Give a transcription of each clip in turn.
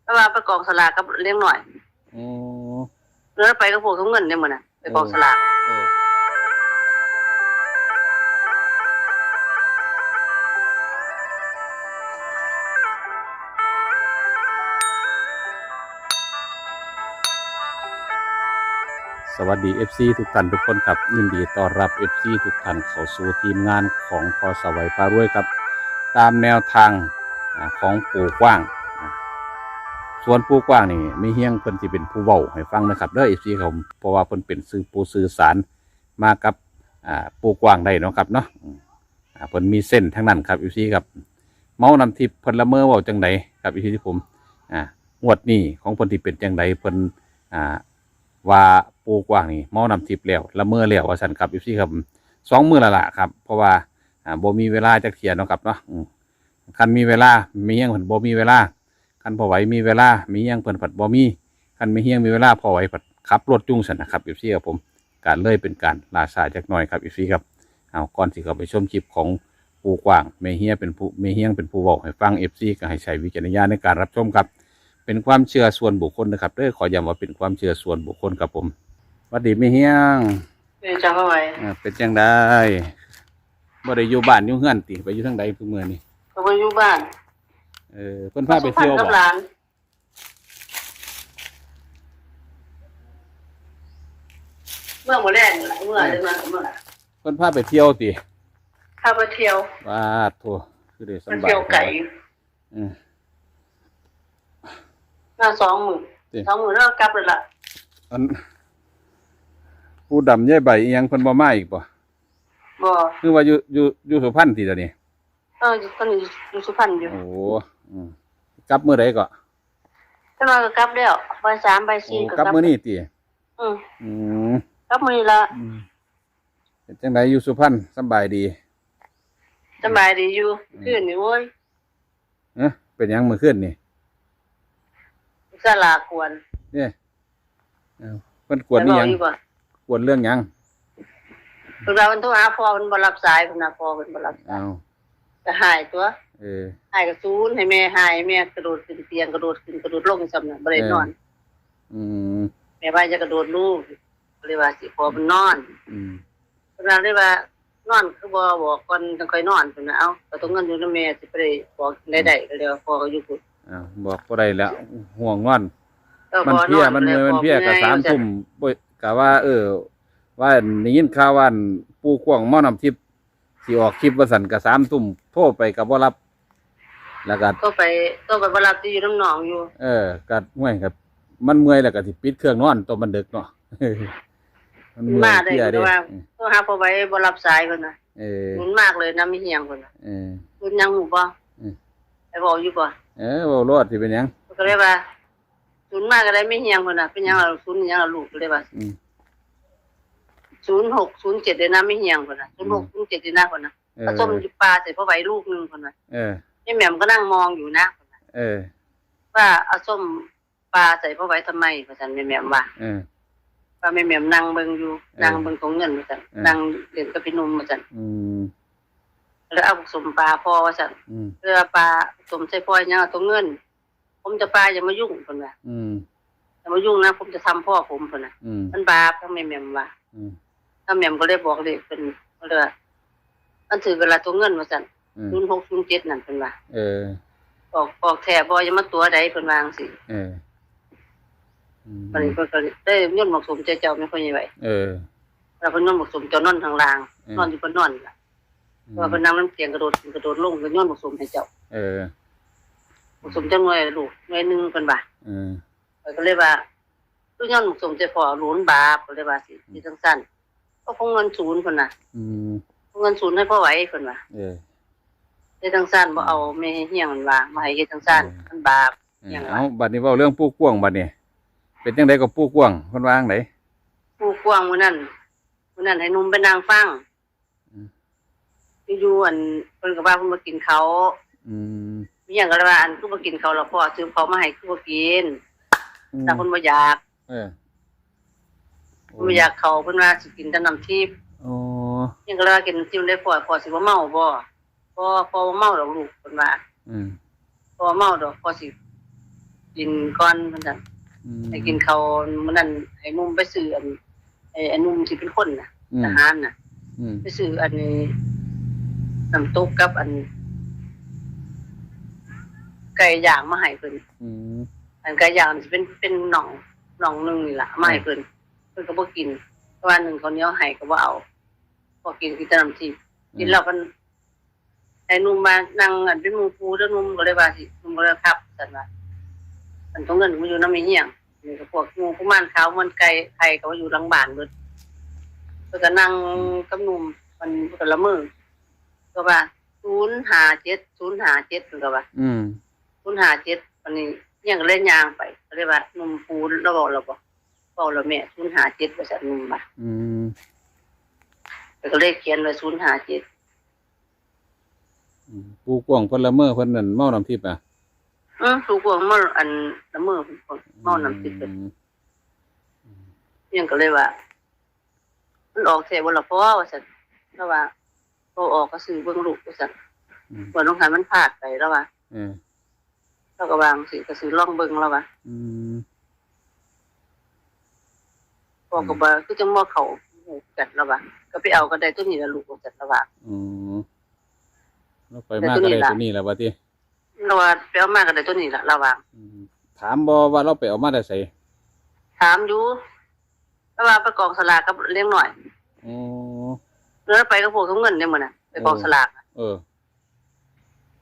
เพราะว่าไปกองสลากกับเลี้ยงหน่อยอ๋อแล้วไปกับพวกทุกเงินเนี่ยหมดน่ะไปกองสลากสวัสดี FC ทุกท่านทุกคนครับยินดีต้อนรับ FC ทุกท่านเข้าสู่ทีมงานของพอสวัยพารวยครับตามแนวทางของปู่กว้างส่วนปู่กว้างนี่ไม่เฮี้ยงเพิ่นสิเป็นผู้เว้าให้ฟังนะครับเด้อ FC ครับเพราะว่าเพิ่นเป็นสื่อสารมากับปู่กว้างได้เนาะครับเนาะเพิ่นมีเส้นทั้งนั้นครับ FC ครับเมานำทิพย์เพิ่นละเมอเว้าจังไดครับ FC ที่ผมงวดนี้ของเพิ่นที่เป็นจังไดเพิ่นว่าปูกว้างนี่เมานำทิพย์แล้วละเมอแล้วว่าสันครับอยู่ที่ครับ2 มื้อละล่ะครับเพราะว่าบ่มีเวลาจะเขียนเนาะครับเนาะคันมีเวลามีเฮียงเพิ่นบ่มีเวลาคันพอไหวมีเวลามีเฮียงเพิ่นผัดบ่มีคันมีเฮียงมีเวลาพอไหวผัดขับรถจุงสันนะครับอยู่ที่ครับผมการเลยเป็นการล่าช้าจักหน่อยครับอยู่ที่ครับเอาก่อนที่เข้าไปชมคลิปของปูกว้างแม่เฮียเป็นผู้แม่เฮียงเป็นผู้บอกให้ฟัง FC ก็ให้ใช้วิจารณญาณในการรับชมครับเป็นความเชื่อส่วนบุคคลนะครับขอย้ำว่าเป็นความเชื่อส่วนบุคคลครับผมสวัสดีแม่เฮียงเป็นจังไว้เป็นจังได้บ่ได้อยู่บ้านอยู่เฮือนติไปอยู่ทางใดเพิ่นมื้อนี้ก็ไปอยู่บ้านเพิ่นพาไปเที่ยวบ่เมื่อแรกเมื่อจังนั้นเมื่อเพิ่นพาไปเที่ยวติพาไปเที่ยวว่าโธ่คือได้สำบายเที่ยวไกลมา2 มื้อ2 มื้อแล้วกลับแล้วล่ะอันผู้ดำยายใบอีหยังเพิ่นบ่มาอีกบ่คือว่าอยู่สุพรรณติเดี๋ยวนี้ตอนนี้อยู่สุพรรณอยู่โอ้กลับมื้อใดก็แต่ว่าก็กลับแล้วบ่าย3บ่าย4ก็กลับมื้อนี้ติกลับมื้อนี้ละเป็นจังไดอยู่สุพรรณสบายดีสบายดีอยู่คืนนี้โว้ยเป็นหยังมื้อคืนนี่ศาลากวนเนี่ยเพิ่นกวนนี่หยังกวนเรื่องหยังเพิ่นว่าเพิ่นโทรหาพ่อเพิ่นบ่รับสายเพิ่นน่ะพ่อเพิ่นบ่รับสายก็หายตัวหายก็ซูนให้แม่หายแม่กระโดดขึ้นเตียงกระโดดขึ้นกระโดดลงซ้ำน่ะบ่ได้นอนแม่ว่าจะกระโดดลูกเลยว่าสิพ่อเพิ่นนอนเพิ่นว่าเลยว่านอนคือบ่บอกก่อนจังค่อยนอนเพิ่นน่ะเอาก็ต้องเงินอยู่นำแม่สิไปบอกได้ก็เลยว่าพ่อก็อยู่พุ่นบอกบ่ได้แล้วห่วงนอนมันเพี้ยมันเพี้ยก็3 ทุ่มก็ว่าว่าได้ยินข่าวว่าปู่กว้างเมานำทิพย์สิออกคลิปว่าซั่นก็3 ทุ่มโทรไปก็บ่รับแล้วก็ก็ไปบ่รับที่อยู่น้ำหนองอยู่ก็ห่วยก็มันเมื่อยแล้วก็สิปิดเครื่องนอนตัวมันดึกเนาะมันเมื่อยเพี้ยเด้โทรหาพ่อไว้บ่รับสายเพิ่นน่ะมันมากเลยนำมีเฮียงเพิ่นน่ะเพิ่นยังหูบ่ไปบอกอยู่บ่เว้ารอดสิเป็นหยังก็เลยว่าศูนย์มากก็ได้ไม่เฮียงเพิ่นน่ะเป็นหยังล่ะศูนย์หยังล่ะลูกก็เลยว่า0607ได้นำไม่เฮียงเพิ่นน่ะ0607ได้นะเพิ่นน่ะผสมอยู่ปลาใส่พ่อไว้ลูกนึงเพิ่นน่ะนี่แม่มก็นั่งมองอยู่นะเพิ่นน่ะว่าเอาส้มปลาใส่พ่อไว้ทำไมว่าซั่นแม่มว่าว่าแม่มนั่งเบิ่งอยู่นั่งเบิ่งของเงินว่าซั่นนั่งเล่นกับพี่นุ่มว่าซั่นแล้วเอาส้มปลาพ่อว่าซั่นเพื่อปลาส้มใส่พ่อหยังเอาตัวเงินผมจะปลาอย่ามายุ่งเพิ่นว่าอย่ามายุ่งนะผมจะทำพ่อผมเพิ่นน่ะมันบาปทั้งแม่มว่าถ้าแม่มก็เลยบอกเลยเพิ่นเลยมันถือเวลาตัวเงินว่าซั่น0607นั่นเพิ่นว่าออกแท้บ่อย่ามาตัวใดเพิ่นว่าจังซี่เพิ่นก็ได้ย้อนหมกสมใจเจ้าไม่ค่อยใหญ่แล้วเพิ่นย้อนหมกสมเจ้านอนทางล่างนอนอยู่เพิ่นนอนล่ะว่าเพิ่นนั่งนำเตียงกระโดดลงก็ย้อนหมกสมให้เจ้าสมจังหน่วยลูกหน่วยนึงเพิ่นว่าก็เลยว่าตู้ย้อนสมใจพ่อหลุนบาปก็เลยว่าสิจังซั่นก็คงเงินศูนย์เพิ่นน่ะเงินศูนย์ให้พ่อไหวเพิ่นว่าเฮ็ดจังซั่นบ่เอาแม่เฮียงมันว่ามาให้เฮ็ดจังซั่นมันบาปหยังบัดนี้เว้าเรื่องปู่กว้างบัดนี้เป็นจังได๋ก็ปู่กว้างเพิ่นว่าจังได๋ปู่กว้างมื้อนั้นให้หนุ่มไปนั่งฟังอยู่อันเพิ่นก็ว่าเพิ่นมากินข้าวมีหยังก็เลยว่าอันคือบ่กินข้าวแล้วพ่อซื้อข้าวมาให้คือบ่กินถ้าเพิ่นบ่อยากบ่อยากข้าวเพิ่นว่าสิกินแต่น้ำทิพย์ยังก็เลยว่ากินน้ำทิพย์ได้พ่อสิบ่เมาบ่พ่อบ่เมาดอกลูกเพิ่นว่าพ่อเมาดอกพ่อสิ กินก้อนมันจะให้กินเขามันนั่นให้นุ่มไปซื้อไอ้นุ่มที่เป็นคนน่ะทหารน่ะไปซื้ออันนี้น้ำตกกับอันไก่ย่างมาให้เพิ่นอันไก่ย่างจะเป็นหน่องนึงนี่ล่ะมาให้เพิ่นก็บ่กินวันนึงเขาเหนียวให้ก็บ่เอาพอกินแต่น้ำจิ้มกินแล้วกันไอ้นุ่มมานั่งอันเป็นหมู่ปูแล้วนุ่มก็เลยว่าสินุ่มก็เลยครับซั่นว่าอันตรงนั้นมันอยู่นำเฮียงนี่ก็พวกงูกุมารขาวมันไก่ไข่ก็อยู่หลังบ้านเบิดเพิ่นก็นั่งกับนุ่มมันก็ละมือก็ว่า057เพิ่นก็ว่า057อันนี้ยังเล่นยางไปก็เลยว่านุ่มปูแล้วบอกแล้วแม่057ว่าซั่นนุ่มว่าก็เลยเขียนไว้057ปูกวางเพิ่นละเมอเพิ่นนั่นเมาน้ำทิพย์อ่ะปูกวางมาอันละเมอเพิ่นเมาน้ำทิพย์ยังก็เลยว่ามันออกแท้บ่ล่ะพ่อว่าซั่นแล้วว่าพอออกก็ซื้อเบิ่งลูกว่าซั่นบ่ต้องให้มันพลาดไปแล้วว่าแล้วก็วางสิก็ซื้อลองเบิ่งแล้วว่าพอก็บ่คือจังบ่เข้าหูกันแล้วว่าก็ไปเอาก็ได้ตัวนี้ละลูกว่าซั่นแล้วว่าเราไปมากก็ได้ตัวนี้แหละว่าติเราว่าไปเอามาก็ได้ตัวนี้ล่ะระวังถามบ่ว่าเราไปเอามาได้ไสถามอยู่แล้วว่าไปกองสลากกับเลี้ยงหน่อยแล้วไปกับพวกเขาเงินได้มื้อน่ะไปกองสลาก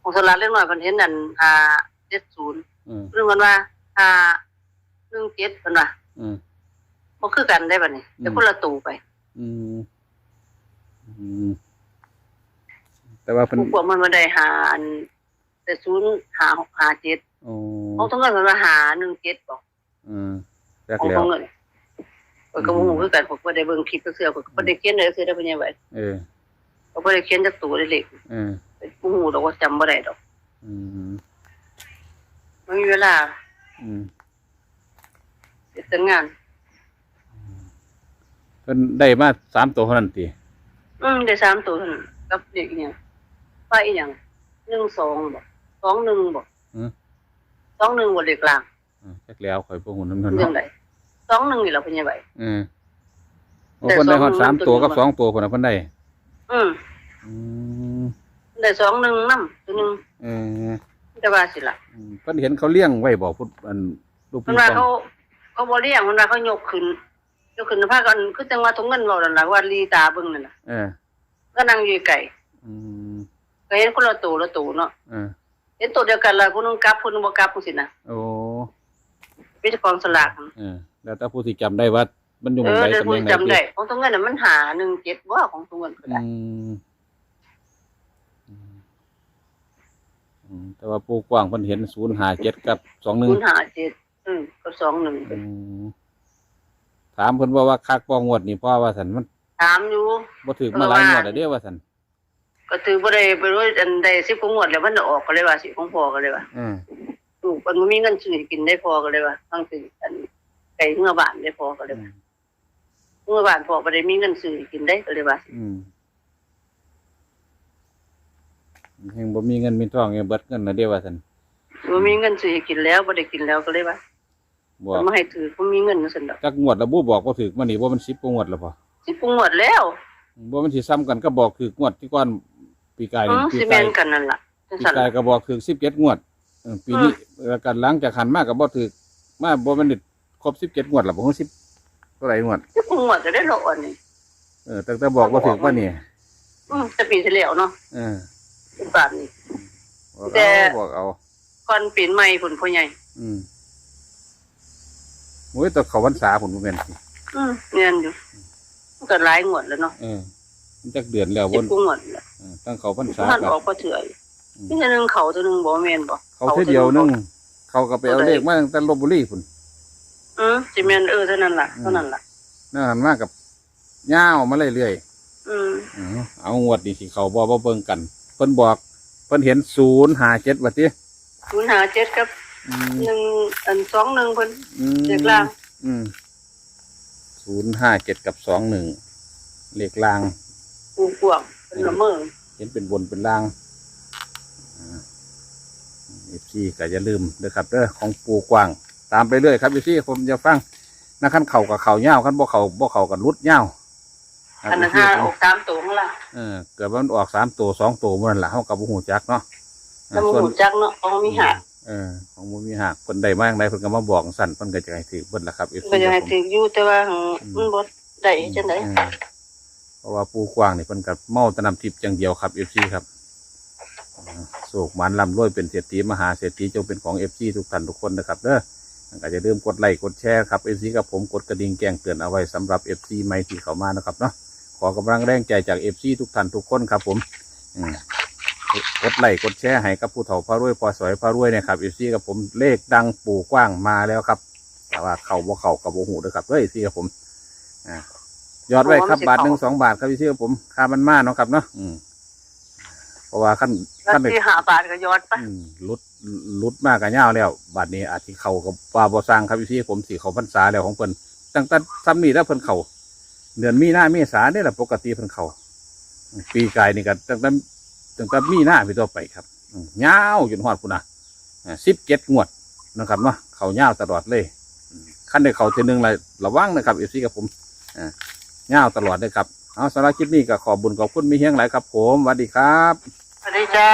กองสลากเลี้ยงหน่อยเพิ่นเห็นนั่น70เรื่องมันว่า17เพิ่นว่าบ่คือกันได้บัดนี้แต่คนละตู้ไปแต่ว่าเพิ่นพวกมันบ่ได้หาอันแต่0567ของทั้งเงินมันว่าหา17บ่จักแล้วของเงินก็บ่ฮู้คือกันผมบ่ได้เบิ่งคลิปเสื้อผมบ่ได้เขียนเลยซื้อได้เพิ่นยังไว้ก็บ่ได้เขียนจักตัวเล็กบ่ฮู้ดอกว่าจำบ่ได้ดอกมันมีเวลาเฮ็ดงานเพิ่นได้มา3ตัวเท่านั้นติได้3ตัวเท่านั้นกับเด็กอีหยังว่าอีหยัง12บ่21บ่21บ่เด็กกลางจักแล้วข่อยบ่ฮู้นำเพิ่นจังได๋21นี่ล่ะเพิ่นยังไว้โอ้เพิ่นได้ฮอด3ตัวกับ2ตัวพุ่นน่ะเพิ่นได้ได้21นำตัวนึงแต่ว่าสิล่ะเพิ่นเห็นเขาเลี้ยงไว้บ่พุทธอันลูกเพิ่นว่าเขาบ่เลี้ยงเพิ่นว่าเขายกขึ้นพากันคือจังว่าตรงเงินเว้านั่นล่ะว่าลีตาเบิ่งนั่นน่ะก็นั่งอยู่ไกลก็เห็นคนละตัวเนาะเห็นตัวเดียวกันล่ะผู้นึงกลับผู้นึงบ่กลับจังซี่น่ะโอ้เป็นกองสลากแล้วแต่ผู้ที่จำได้ว่ามันอยู่หม้องใดตำแหน่งไหนจำได้ของตรงเงินน่ะมันหา17บ่ของตรงเงินก็ได้แต่ว่าปูกว้างเพิ่นเห็น057กับ21057กับ21ถามเพิ่นว่าคักบ่งวดนี่เพราะว่าซั่นมันถามอยู่บ่ถูกมาหลายงวดแล้วเด้อว่าซั่นก็ถือบ่ได้ไปรู้อันใด10กว่างวดแล้วมันออกก็เลยว่าสิของพ่อก็เลยว่าลูกมันบ่มีเงินซื้อกินได้พอก็เลยว่าทั้งสิอันไก่เมื่อบ้านได้พอก็เลยว่าเมื่อบ้านพ่อบ่ได้มีเงินซื้อกินได้ก็เลยว่ายังบ่มีเงินมีทองยังเบิดเงินน่ะเด้อว่าซั่นบ่มีเงินซื้อกินแล้วบ่ได้กินแล้วก็เลยว่าบ่มาให้ถือบ่มีเงินซั่นดอกจักงวดแล้วบ่บอกว่าถูกมานี่บ่มัน10กว่างวดแล้วบ่10กว่างวดแล้วบ่มันสิซ้ำกันก็บอกถูกงวดที่ก่อนปีกายนี่สิแม่นกันนั่นล่ะปีกายก็บอกถูก17งวดปีนี้แล้วกันหลังจากหันมาก็บ่ถูกมาบ่มันได้ครบ17งวดแล้วบ่10เท่าไหร่งวด10งวดจะได้โลอันนี้ตั้งแต่บอกว่าถูกมานี่แต่ปีที่แล้วเนาะบาทนี่แต่บอกเอาก่อนปีใหม่พุ่นพ่อใหญ่โอ้ยตอนเข้าพรรษาพุ่นบ่แม่นแม่นอยู่มันก็หลายงวดแล้วเนาะมันจักเดือนแล้วบ่งวดแล้วตั้งเข้าพรรษามันออกบ่เถื่อมีแต่นึงเขาตัวนึงบ่แม่นบ่เขาเทื่อเดียวนึงเขาก็ไปเอาเลขมาตั้งแต่ลพบุรีพุ่นสิแม่นเท่านั้นล่ะนั่นมากับยาวมาเรื่อยๆเอางวดนี่สิเขาบ่เบิ่งกันเพิ่นบอกเพิ่นเห็น057ว่าติ057กับ1อัน21เพิ่นเลขล่าง057กับ21เลขล่างกวางเป็นละเมอเห็นเป็นบนเป็นล่าง FC ก็อย่าลืมเด้อครับเด้อของปูกว้างตามไปเรื่อยครับFC ผมจะฟังนะคันเข่ากับเข่าเง่าคันบ่เข่ากับรุดเง่า อันนั้น5ออก3ตัวล่ะเกิดว่ามันออก3ตัว2ตัวมันละเฮากับบ่ฮู้จักเนาะ แล้วบ่ฮู้จักเนาะของมีหักของบ่มีหักเพิ่นได้มาจังไดเพิ่นก็มาบอกสั่นเพิ่นก็จะให้ถือเพิ่นล่ะครับ FC ก็จะให้ถืออยู่แต่ว่ามันบ่ได้จังได๋เพราะว่าปูกว้างนี่เพิ่นก็เมาแต่น้ำทิพย์อย่างเดียวครับ FC ครับโศกมันร่ำรวยเป็นเศรษฐีมหาเศรษฐีจงเป็นของ FC ทุกท่านทุกคนนะครับเด้อก็จะลืมกดไลค์กดแชร์ครับ FC กับผมกดกระดิ่งแจ้งเตือนเอาไว้สำหรับ FC ใหม่ที่เข้ามานะครับเนาะขอกำลังแรงใจจาก FC ทุกท่านทุกคนครับผมกดไลค์กดแชร์ให้กับผู้เฒ่าพารวยพอสวยพารวยนะครับ FC กับผมเลขดังปู่กว้างมาแล้วครับแต่ว่าเข้าบ่เข้ากับบ่ฮู้เด้อครับFC กับผมยอดไว้ครับบาท1 2 บาทครับพี่กับผมค่ามันมาเนาะครับเนาะเพราะว่าขั้นที่5 บาทก็ยอดไปลุดมากกับเงาแล้วบาทนี้อาจจะเข้ากับปลาบ่สร้างครับพี่ผมสิเขาพรรษาแล้วของเพิ่นตั้งแต่ซ้ำนี่แล้วเพิ่นเข้าเดือนมีนาเมษาเนี่ยแหละปกติเพิ่นเข้าปีกายนี่ก็ตั้งแต่มีนาไปต่อไปครับเงาจนฮอดพุ่นน่ะ17 งวดนะครับเนาะเข้าเงาตลอดเลยขั้นได้เข้าทีนึงเลยระวังนะครับFCกับผมเงาตลอดเลยครับเอาสำหรับคลิปนี้ก็ขอบคุญขอบคุณมีเฮียงหลายครับผมสวัสดีครับสวัสดีจ้า